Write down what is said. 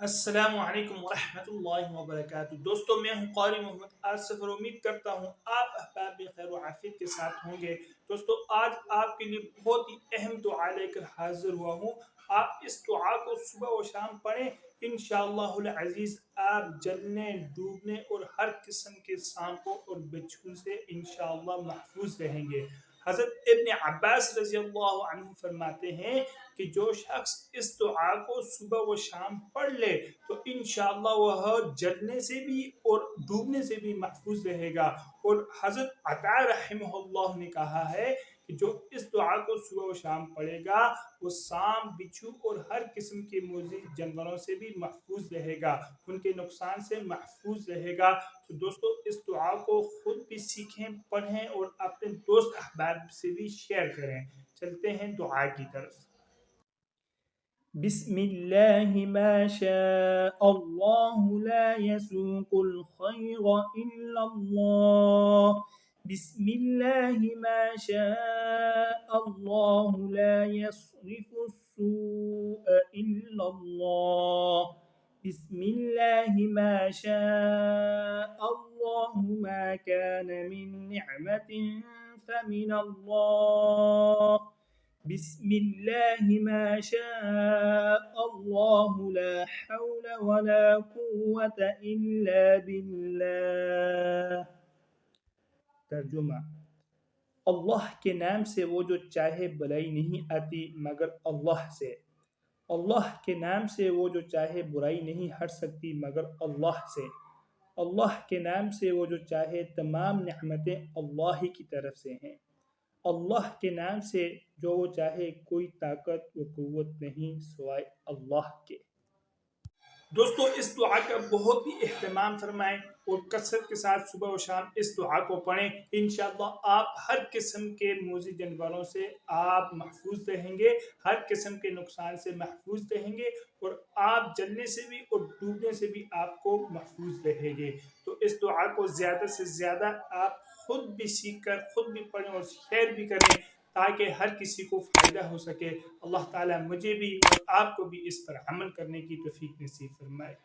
السلام علیکم ورحمۃ اللہ وبرکاتہ۔ دوستو، میں ہوں قاری محمد آصف اور امید کرتا ہوں آپ احباب بخیر و عافیت کے ساتھ ہوں گے۔ دوستو، آج آپ کے لیے بہت ہی اہم دعا لے کر حاضر ہوا ہوں۔ آپ اس دعا کو صبح و شام پڑھیں، انشاءاللہ العزیز آپ جلنے، ڈوبنے اور ہر قسم کے سانپوں اور بچھو سے انشاءاللہ محفوظ رہیں گے۔ حضرت ابن عباس رضی اللہ عنہ فرماتے ہیں کہ جو شخص اس دعا کو صبح و شام پڑھ لے تو انشاءاللہ وہ جلنے سے بھی اور ڈوبنے سے بھی محفوظ رہے گا۔ اور حضرت عطا رحمہ اللہ نے کہا ہے کہ جو اس دعا کو صبح و شام پڑھے گا وہ سانپ، بچھو اور ہر قسم کے موذی جانوروں سے بھی محفوظ رہے گا، ان کے نقصان سے محفوظ رہے گا۔ تو دوستو، اس دعا کو خود بھی سیکھیں، پڑھیں اور اپنے دوست احباب سے بھی شیئر کریں۔ چلتے ہیں دعا کی طرف۔ بسم اللہ ما شاء اللہ لا يسوق الخیر الا اللہ۔ بسم اللہ ما شاء اللہ لا يصرف السوء الا اللہ۔ بسم اللہ ما شاء اللہ ما كان من نعمة فمن اللہ۔ بسم اللہ ما شاء اللہ لا حول ولا قوة الا باللہ۔ ترجمہ: اللہ کے نام سے وہ جو چاہے بلائی نہیں آتی مگر اللہ سے۔ اللہ کے نام سے وہ جو چاہے برائی نہیں ہٹ سکتی مگر اللہ سے۔ اللہ کے نام سے وہ جو چاہے تمام نعمتیں اللہ ہی کی طرف سے ہیں۔ اللہ کے نام سے جو وہ چاہے کوئی طاقت و قوت نہیں سوائے اللہ کے۔ دوستو، اس دعا کا بہت ہی اہتمام فرمائیں اور کثرت کے ساتھ صبح و شام اس دعا کو پڑھیں۔ انشاءاللہ آپ ہر قسم کے موذی جانوروں سے آپ محفوظ رہیں گے، ہر قسم کے نقصان سے محفوظ رہیں گے اور آپ جلنے سے بھی اور ڈوبنے سے بھی آپ کو محفوظ رہیں گے۔ تو اس دعا کو زیادہ سے زیادہ آپ خود بھی سیکھ کر خود بھی پڑھیں اور شیئر بھی کریں تاکہ ہر کسی کو فائدہ ہو سکے۔ اللہ تعالیٰ مجھے بھی اور آپ کو بھی اس پر عمل کرنے کی توفیق نصیب فرمائے۔